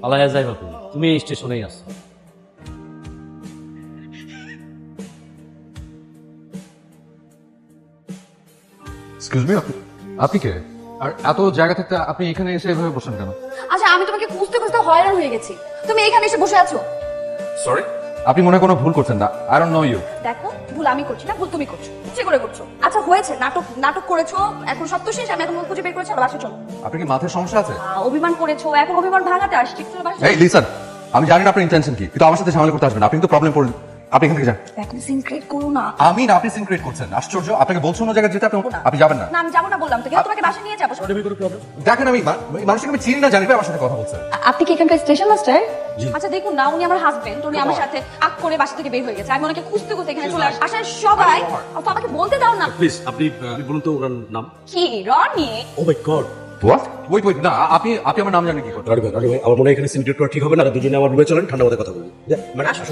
পালাইয়া যাইবা তুমি এই স্টেশনেই আছো। এক্সকিউজ মি, আপনি কে? আর এত জায়গা থাকতে আপনি এখানে এসে এভাবে বসেন কেন? আচ্ছা আমি তোমাকে খুঁজতে খুঁজতে হয়রান হয়ে গেছি, তুমি এখানে এসে বসে আছো। সরি, আপনি মনে হয় কোনো ভুল করছেন না। I don't know you. দেখো ভুল আমি করছি না, ভুল তুমি করছো, ইচ্ছে করে করছো। আচ্ছা হয়েছে, নাটক নাটক করেছো, এখন সব তো শেষ, আমি এখন মুখ খুঁজে বের করেছি, আর বাসে চলো। আপনি কি মাথায় সমস্যা আছে? অভিমান করেছো, এখন অভিমান ভাঙাতে আসছি, চলো বাসে। এই লিসন, আমি জানি না আপনার ইন্টেনশন কি, কিন্তু আমার সাথে ঝামেলা করতে আসবেন। আপনি তো প্রবলেম পড়লেন, আপনি এখান থেকে যান। দেখো সিন ক্রিয়েট করো না। আমি না, আপনি সিন ক্রিয়েট করছেন। আশ্চর্য, আপনাকে বলছো না জায়গায় যেতে, আপনি যাবেন না। না আমি যাবো না বললাম তো, কেন তোমাকে বাসে নিয়ে যাবো। দেখেন আমি মানুষকে আমি চিনি না, জানি না আমার সাথে কথা বলছেন। আপনি কি এখানকার স্টেশন মাস্টার? আচ্ছা দেখুন না, উনি আমার হাজবেন্ড, উনি আমার সাথে আগ করে বাসা থেকে বের হয়ে গেছে, আমি ওনাকে খুঁজতে খুঁজতে এখানে চলে আসি। আসার সবাই তো আমাকে বলতে দাও না। প্লিজ আপনি বলুন তো ওনার নাম। কি রনি? ও মাই গড, হোয়াট? ওয়েট না, আপনি আমার নাম জানেন কি করে? রানি ভাই আমার মনে হয় এখানে সিনক্রেট করা ঠিক হবে না, দুজনে আমার রুমে চলেন, ঠান্ডা মাথায় কথা বলবো। মানে আসুন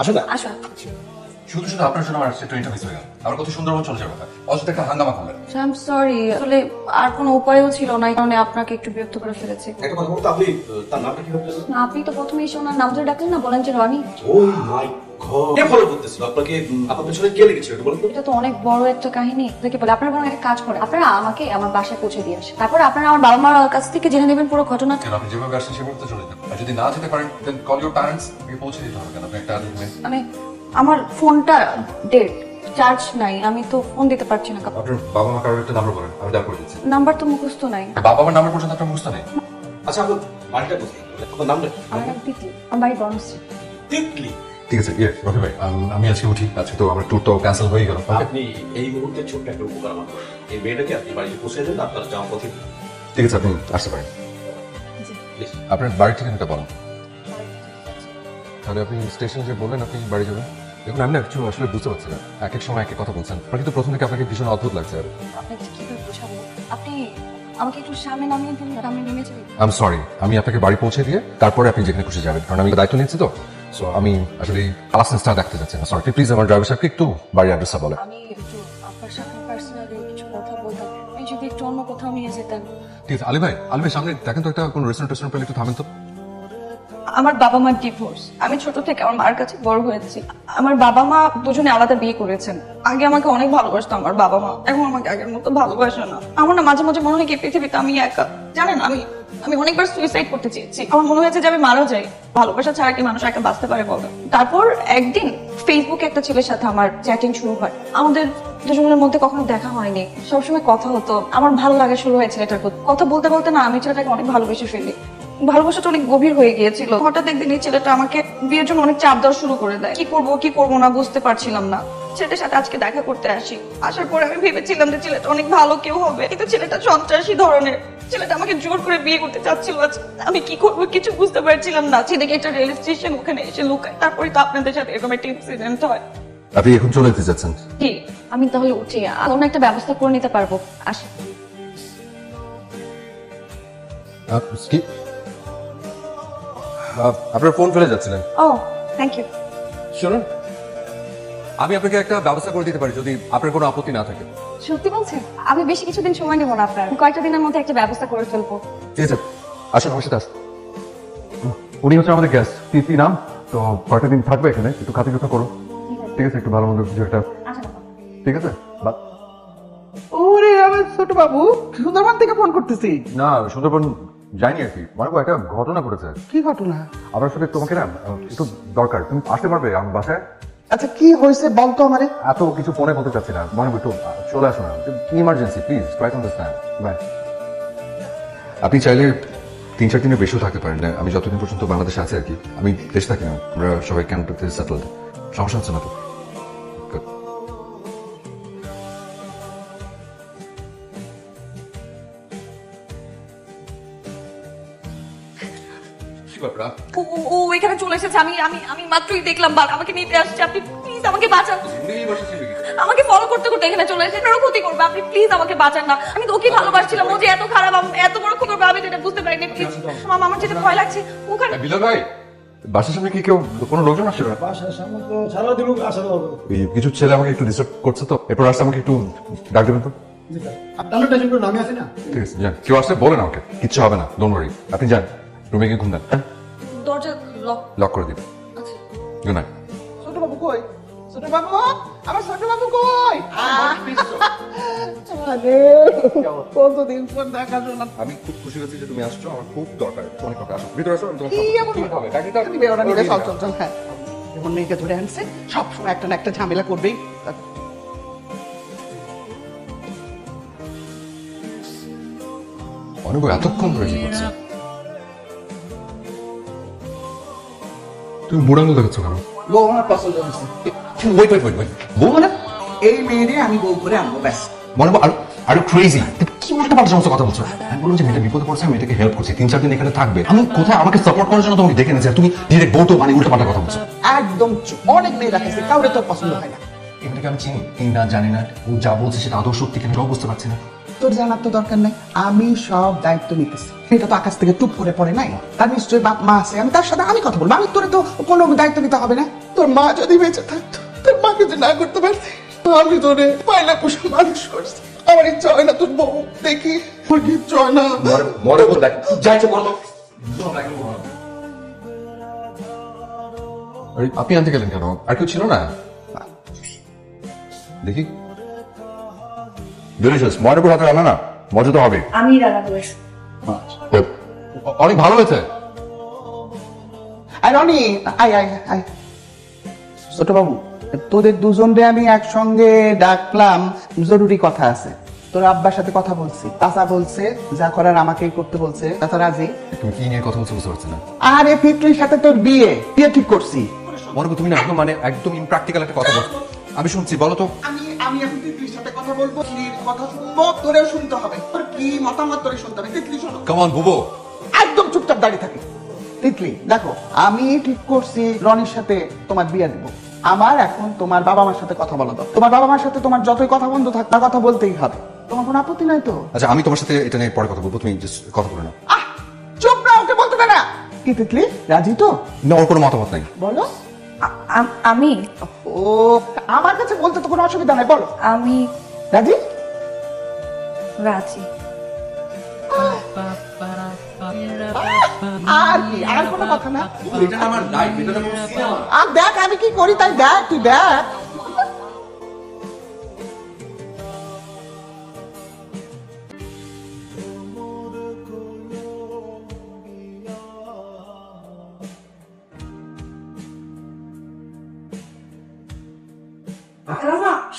আসুন না। আসো। শুধু শুধু আপনার জন্য আমার ট্রেনটা মিস হয়ে গেল। আমার কত সুন্দরবন চলে যাবে, অযথা একটা হাঙ্গামা করলেন। আই এম সরি, আসলে আর কোনো উপায়ও ছিল না, এই কারণে আপনাকে একটু বিরক্ত করে ফেলেছি। একটা কথা বলতে, আপনি তার নামটা কি হবে? না আপনি তো প্রথমে এসে ওনার নাম ধরে ডাকলেন না, বলেন যে রনি। ও মাই গড, কে ফলো করতেছিল আপনাকে? আপনার পেছনে কে লেগেছিল একটু বলুন তো। এটা তো অনেক বড় একটা কাহিনী, দেখে বলে আপনারা বরং একটা কাজ করে, আপনারা আমাকে আমার বাসায় পৌঁছে দিয়ে আসেন, তারপর আপনারা আমার বাবা মার কাছ থেকে জেনে নেবেন পুরো ঘটনাটা। আপনি যেভাবে আসছেন সেভাবে তো চলে যাবেন, আর যদি না যেতে পারেন দেন কল ইউর প্যারেন্টস, আপনি পৌঁছে দিতে হবে। কেন আপনি একটা মানে আমার ফোনটা ডেড, চার্জ নাই, আমি তো ফোন দিতে পারছি না। আপনার বাবা মা কারোর একটা নাম্বার বলেন, আমি ডাক করে দিচ্ছি। নাম্বার তো মুখস্থ নাই। বাবা মার নাম্বার পর্যন্ত আপনার মুখস্থ নেই? আচ্ছা আপনার বাড়িটা কোথায়? আপনার নামটা কি? আমার নাম তিতলি, আমার বাড়ি গণশ্রী। তিতলি। ঠিক আছে, রফি ভাই, আমি আজকে উঠি। আজকে তো আমার ট্যুর তো ক্যান্সেল হয়ে গেল। আপনি এই মুহূর্তে ছোট্ট একটা উপকার আমার করুন, এই মেয়েটাকে আপনি বাড়িতে পৌঁছে দেন, আপনার যাওয়ার পথে। ঠিক আছে, আপনি আসতে পারেন। আপনার বাড়ির ঠিকানাটা বলেন। তাহলে আপনি স্টেশনে যে বললেন আপনি বাড়ি যাবেন, দেখুন আমি না কিছু আসলে বুঝতে পারছি না, এক এক সময় এক এক কথা বলছেন। আমার কিন্তু প্রথম থেকে আপনাকে ভীষণ অদ্ভুত লাগছে। আপনাকে কিভাবে বোঝাবো, আপনি আমাকে একটু সামনে নামিয়ে দিন, আমি নেমে যাই। আই এম সরি, আমি আপনাকে বাড়ি পৌঁছে দিয়ে তারপরে আপনি যেখানে খুশি যাবেন, কারণ আমি দায়িত্ব নিচ্ছি তো। সো আমি আসলে লাইসেন্সটা দেখতে যাচ্ছি না। সরি, প্লিজ আমার ড্রাইভার সাহেবকে একটু বাড়ির অ্যাড্রেসটা বলেন। আমি একটু আপনার সাথে পার্সোনালি কিছু কথা বলতাম, আপনি যদি একটু অন্য কোথাও নিয়ে যেতেন। ঠিক আছে, আলী ভাই সামনে দেখেন তো একটা কোনো রেস্টুরেন্ট পেলে একটু থামেন তো। আমার বাবা মার ডিভোর্স, আমি ছোট থেকে আমার মার কাছে বড় হয়েছি। আমার বাবা মা দুজনে আলাদা বিয়ে করেছেন। আগে আমাকে অনেক ভালোবাসতো আমার বাবা মা, এখন আমাকে আগের মতো ভালোবাসে না। আমার না মাঝে মাঝে মনে হয় কি পৃথিবীতে আমি একা। জানেন আমি আমি অনেকবার সুইসাইড করতে চেয়েছি, আমার মনে হয়েছে যে আমি মারা যাই। ভালোবাসা ছাড়া কি মানুষ একা বাঁচতে পারে বলো? তারপর একদিন ফেসবুকে একটা ছেলের সাথে আমার চ্যাটিং শুরু হয়। আমাদের দুজনের মধ্যে কখনো দেখা হয়নি, সবসময় কথা হতো। আমার ভালো লাগে শুরু হয়েছে ছেলেটার প্রতি। কথা বলতে বলতে না আমি ছেলেটাকে অনেক ভালোবেসে ফেলি। ভালোবাসাটা অনেক গভীর হয়ে গিয়েছিল। হঠাৎ একদিন এই ছেলেটা আমাকে বিয়ের জন্য অনেক চাপ দেওয়া শুরু করে দেয়। কি করবো না বুঝতে পারছিলাম না। ছেলেটার সাথে আজকে দেখা করতে আসি। আসার পরে আমি ভেবেছিলাম যে ছেলেটা অনেক ভালো কেউ হবে, কিন্তু ছেলেটা সন্ত্রাসী ধরনের। ছেলেটা আমাকে জোর করে বিয়ে করতে চাচ্ছিল। আমি কি করবো কিছু বুঝতে পারছিলাম না। সেদিকে একটা রেল স্টেশন, ওখানে এসে লুকায়। তারপরে তো আপনাদের সাথে এরকম একটা ইনসিডেন্ট হয়। আপনি এখন চলে যেতে চাচ্ছেন? কি আমি তাহলে উঠি, অন্য একটা ব্যবস্থা করে নিতে পারবো। আসি। আপনার ফোন ফেলে যাচ্ছিলেন। ও থ্যাংক ইউ। শুনুন, আমি আপনাকে একটা ব্যবস্থা করে দিতে পারি যদি আপনার কোনো আপত্তি না থাকে। সত্যি বলছেন? আমি বেশি কিছুদিন সময় নেবো না আপনার, কয়েকটা দিনের মধ্যে একটা ব্যবস্থা করে ফেলবো। ঠিক আছে, আসুন আমার সাথে আসুন। উনি হচ্ছে আমাদের গেস্ট, তিতলি নাম। তো কয়েকটা দিন থাকবে এখানে, একটু খাতিরটা করো। ঠিক আছে, একটু ভালো মন্দ কিছু একটা। ঠিক আছে। ওরে আমার ছোট বাবু, সুন্দরবন থেকে ফোন করতেছি। না, সুন্দরবন যাইনি আর কি, মারবো একটা ঘটনা ঘটেছে। কি ঘটনা? আমার সাথে তোমাকে না একটু দরকার, তুমি আসতে পারবে আমার বাসায়? আচ্ছা কি হয়েছে বলতো আমারে। এত কিছু ফোনে বলতে চাচ্ছি না, মনে একটু চলে আসো না, emergency, please try to understand. Bye. আপনি চাইলে 3-4 দিনের বেশিও থাকতে পারেন না, আমি যতদিন পর্যন্ত বাংলাদেশে আছি আর কি। আমি দেশে থাকি না, আমরা সবাই ক্যানাডাতে সেটেলড। সমস্যা হচ্ছে না তো? Good. ও এখানে চলে এসেছে, আমি আমি আমি মাত্রই দেখলাম, আমাকে নিতে আসছে। আপনি প্লিজ আমাকে বাঁচান। আমাকে ফলো করতে করতে এখানে চলে এসেছে, কারো ক্ষতি করবে। আপনি প্লিজ আমাকে বাঁচান না, আমি তো ওকে ভালোবাসছিলাম। ও যে এত খারাপ, এত বড় ক্ষতি করবে আমি তো এটা বুঝতে পারিনি। প্লিজ মামা, আমার যেতে ভয় লাগছে। ওখানে বিলাল ভাই, বাসার সামনে কি কেউ কোনো লোকজন আসছে? বাসার সামনে তো সারা দিন আসা যাওয়া করে। কিছু ছেলে আমাকে একটু ডিস্টার্ব করছে, তো এরপর আসতে আমাকে একটু ডাক দেবেন তো। আপনার টেনশন করে নামে আসে না। ঠিক আছে, যান। কেউ আসলে বলেন আমাকে, কিচ্ছু হবে না, ডোন্ট ওয়ারি। আপনি যান। রুমে গিয়ে ঘুম দেন, দরজা লক। লক করে দিবেন। Good night. ছোট বাবু কই? ছোট বাবু, আমার ছোট বাবু কই? আরে কতদিন পর দেখা শোনা। আমি খুব খুশি হয়েছি যে তুমি আসছো, আমার খুব দরকার, অনেক কথা। আসো ভিতরে আসো, আমি তোমার কি এমন কি হবে ডাক্তার নিবে ওরা নিবে, চল চল চল। হ্যাঁ, যখন মেয়েকে ধরে আনছে সবসময় একটা না একটা ঝামেলা করবেই। অনেক এতক্ষণ ধরে কি করছে? তুমি বুড়াঙ্গ দেখাচ্ছ কেন? বউ আমার পছন্দ হয়েছে। ওয়েট ওয়েট ওয়েট ওয়েট, বউ মানে? এই মেয়েরে আমি বউ করে আনবো, ব্যাস। মনে আর ক্রেজি কি উল্টা পাল্টা সমস্ত কথা বলছো? আমি বললাম যে মেয়েটা বিপদে পড়ছে, আমি মেয়েটাকে হেল্প করছি, 3-4 দিন এখানে থাকবে, আমি কোথায় আমাকে সাপোর্ট করার জন্য তোমাকে দেখে নিয়েছি, আর তুমি ডিরেক্ট বউ তো মানে উল্টা পাল্টা কথা বলছো। একদম চুপ। অনেক মেয়ে দেখাইছে, কাউরে তোর পছন্দ হয় না। এটাকে আমি চিনি কি না জানি না, ও যা বলছে সেটা আদৌ সত্যি কিনা সেটাও বুঝতে পারছি না। তোর জানার তো দরকার নাই, আমি সব দায়িত্ব নিতেছি। এটা তো আকাশ থেকে টুপ করে পড়ে নাই, তার নিশ্চয়ই বাপ মা আছে, আমি তার সাথে আমি কথা বলবো। আমি তোরে তো কোনো দায়িত্ব নিতে হবে না। তোর মা যদি বেঁচে থাকতো, তোর মাকে যে না করতে পারছি, আমি তোরে পয়লা পোষা মানুষ করছি। আমার ইচ্ছা হয় না তোর বউ দেখি, আমার কি ইচ্ছা হয় না। মরে বল দেখ যাইছে বলো। আপনি আনতে গেলেন কেন? আর কেউ ছিল না? দেখি ডিলিশিয়াস, ময়নাপুর হাতে রান্না না, মজা তো হবে। আমি রান্না করেছি। অনেক ভালো হয়েছে। আর রনি, আয় আয় আয়। ছোট বাবু, তোদের দুজনরে আমি একসঙ্গে ডাকলাম, জরুরি কথা আছে। তোর আব্বার সাথে কথা বলছি, চাচা বলছে যা করার আমাকেই করতে বলছে। চাচা রাজি। তুমি কি নিয়ে কথা বলছো বুঝতে পারছি না। আরে ফিটলির সাথে তোর বিয়ে বিয়ে ঠিক করছি। মনে তুমি না একদম মানে একদম ইমপ্র্যাকটিক্যাল একটা কথা বলছো। আমি শুনছি, বলো তো। আমি এখন তিতলির সাথে কথা বলবো, তিতলির কথা শুনবো, তোরেও শুনতে হবে। তোর কি মতামত তোরে শুনতে হবে। তিতলি শোনো, কাম অন বুবো। একদম চুপচাপ দাঁড়িয়ে থাকি। তিতলি দেখো, আমি ঠিক করছি রনির সাথে তোমার বিয়ে দেবো। আমার এখন তোমার বাবা মার সাথে কথা বলা দাও। তোমার বাবা মার সাথে তোমার যতই কথা বন্ধ থাক, তার কথা বলতেই হবে। তোমার কোনো আপত্তি নাই তো? আচ্ছা আমি তোমার সাথে এটা নিয়ে পরে কথা বলবো, তুমি জাস্ট কথা বলে নাও। আহ, চুপ না, ওকে বলতে দে না। কি তিতলি, রাজি তো? না, ওর কোনো মতামত নাই। বলো। আমি ও, আমার কাছে বলতে তো কোনো অসুবিধা নাই, বলো। আমি রাজি? রাজি। আর কি, আর কোনো কথা না? এটা আমার লাইফ, এটা আমার সিনেমা। আর দেখ আমি কি করি, তাই দেখ, তুই দেখ।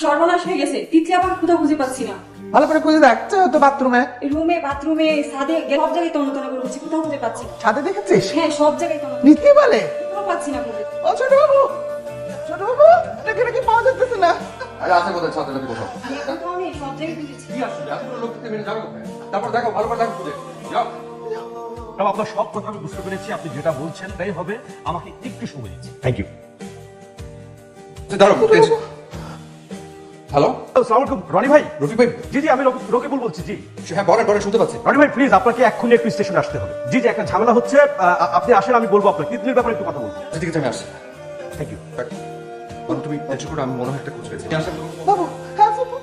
সর্বনাশ হয়ে গেছে। তিতলি আবার কোথাও খুঁজে পাচ্ছি না। ভালো করে খুঁজে দেখ, তো বাথরুমে রুমে, বাথরুমে, ছাদে, সব জায়গায় তন্ন তন্ন করে খুঁজছি, কোথাও খুঁজে পাচ্ছি না। ছাদে দেখেছিস? হ্যাঁ, সব জায়গায় তন্ন, নিতে বলে। কোথাও পাচ্ছি না খুঁজে। ও ছোট বাবু, ছোট বাবু, এটাকে নাকি পাওয়া যাচ্ছে না। আরে আছে কোথায় ছাদে নাকি বসো? কোথাও নেই, সব জায়গায় খুঁজেছি। কি আসলে এতগুলো লোক থেকে বেরিয়ে যাবে কোথায়? তারপর দেখো, ভালো করে দেখো খুঁজে। যাও। ম্যাডাম, আপনার সব কথা আমি বুঝতে পেরেছি, আপনি যেটা বলছেন তাই হবে, আমাকে একটু সময় দিচ্ছি। Thank you. দাঁড়াও, হ্যালো আসসালামু আলাইকুম, রনি ভাই। রফিক ভাই। জি জি, আমি রকিবুল বলছি। জি হ্যাঁ বলেন বলেন, শুনতে পাচ্ছি। রনি ভাই, প্লিজ আপনাকে এক্ষুনি একটু স্টেশনে আসতে হবে। জি জি, একটা ঝামেলা হচ্ছে, আপনি আসেন, আমি বলবো আপনাকে। তিতলির ব্যাপারে একটু কথা বলবো। ঠিক আছে আমি আসছি। Thank you. তুমি টেনশন করো, আমি মনে হয় একটা খুঁজে পেয়েছি। বাবু, হ্যাঁ বাবু।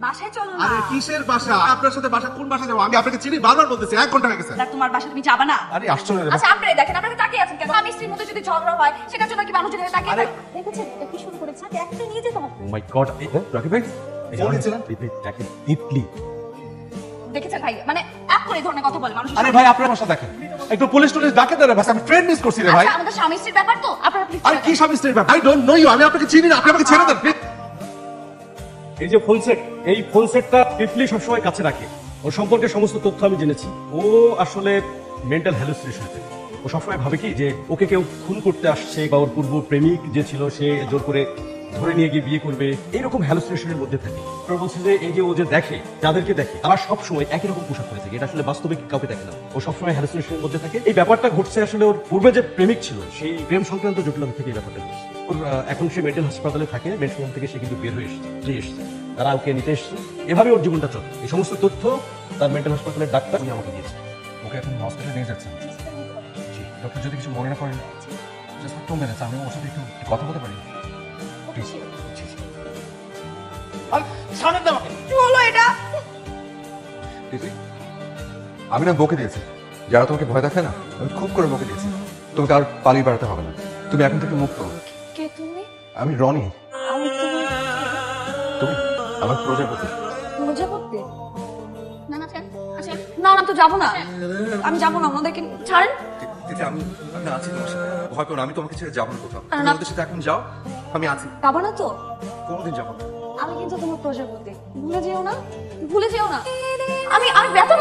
বাসায় চলো না। আরে কিসের বাসা? আপনার সাথে বাসা কোন বাসা যাবো? আমি আপনাকে চিনি, বারবার বলতেছি, 1 ঘন্টা হয়ে গেছে। দেখ, তোমার বাসা তুমি যাবা না। আরে আসছো না রে। আচ্ছা, আপনারাই দেখেন, আপনারা তাকিয়ে আছেন কেন? আমি স্ত্রীর মধ্যে যদি ঝগড়া হয়, সেটার জন্য কি মানুষ যদি তাকিয়ে থাকে? দেখেছেন এটা কি শুরু করেছে? একটা নিয়ে যেতে হবে। ও মাই গড, রকিব ভাই, এই যে বলেছিলাম। তিতলি। দেখেছেন ভাই, মানে এখন এই ধরনের কথা বলে মানুষ। আরে ভাই, আপনার বাসা দেখেন, একটু পুলিশ টুলিশ ডাকে দেন ভাই, আমি ট্রেন মিস করছি রে ভাই। আচ্ছা, আমাদের স্বামী স্ত্রীর ব্যাপার তো, আপনারা প্লিজ। আরে কি স্বামী স্ত্রীর ব্যাপার? আই ডোন্ট নো ইউ, আমি আপনাকে চিনি না, আপনি আমাকে ছেড়ে দেন প্লিজ। এই যে ফোন সেট, এই ফোন সেটটা তিতলি সবসময় কাছে রাখে। ওর সম্পর্কে সমস্ত তথ্য আমি জেনেছি। ও আসলে মেন্টাল হ্যালুসিনেশন। ও সবসময় ভাবে কি যে ওকে কেউ খুন করতে আসছে, বা ওর পূর্ব প্রেমিক যে ছিল সে জোর করে ধরে নিয়ে গিয়ে বিয়ে করবে, এইরকম হ্যালুসিনেশনের মধ্যে থাকে। তো বলছে যে এই যে ও যে দেখে, যাদেরকে দেখে তারা সবসময় একই রকম পোশাক পরে থাকে, এটা আসলে বাস্তবে কাউকে দেখে না। ও সবসময় হ্যালুসিনেশনের মধ্যে থাকে। এই ব্যাপারটা ঘটছে আসলে ওর পূর্বে যে প্রেমিক ছিল, সেই প্রেম সংক্রান্ত জটিলতা থেকে এই ব্যাপারটা ঘটছে। ওর এখন সে মেন্টাল হাসপাতালে থাকে, মেন্টাল থেকে সে কিন্তু বের হয়ে এসেছে, তারা ওকে নিতে এসছে। এভাবে ওর জীবনটা চলে। এই সমস্ত তথ্য তার মেন্টাল হাসপাতালের ডাক্তার উনি আমাকে দিয়েছে। ওকে এখন হসপিটালে নিয়ে যাচ্ছেন। ডক্টর যদি কিছু মনে না করেন, জাস্ট 2 মিনিটস, আমি ওর সাথে একটু কথা বলতে পারি? প্লিজ। ছাড়েন না আমাকে। কি হলো এটা? আমি না বকে দিয়েছি, যারা তোমাকে ভয় দেখায় না, আমি খুব করে বকে দিয়েছি তোমাকে আর পালিয়ে বেড়াতে হবে না, তুমি এখন থেকে মুক্ত। কে তুমি? আমি রনি, আমি তোমার তুমি আমার প্রজাপতি। প্রজাপতি? না না ছাড়, আচ্ছা না না তো যাবো না, আমি যাবো না, আমাদেরকে ছাড়েন। দিদি আমি আছি তোমার সাথে, ভয় করো না, আমি তোমাকে ছেড়ে যাবো না কোথাও। না। তুমি ওদের সাথে এখন যাও, আমি আছি, যাবো না তো? কোনোদিন যাবো না। আমি কিন্তু তোমার প্রজাপতি, ভুলে যেও না, ভুলে যেও না। আমি ব্যথা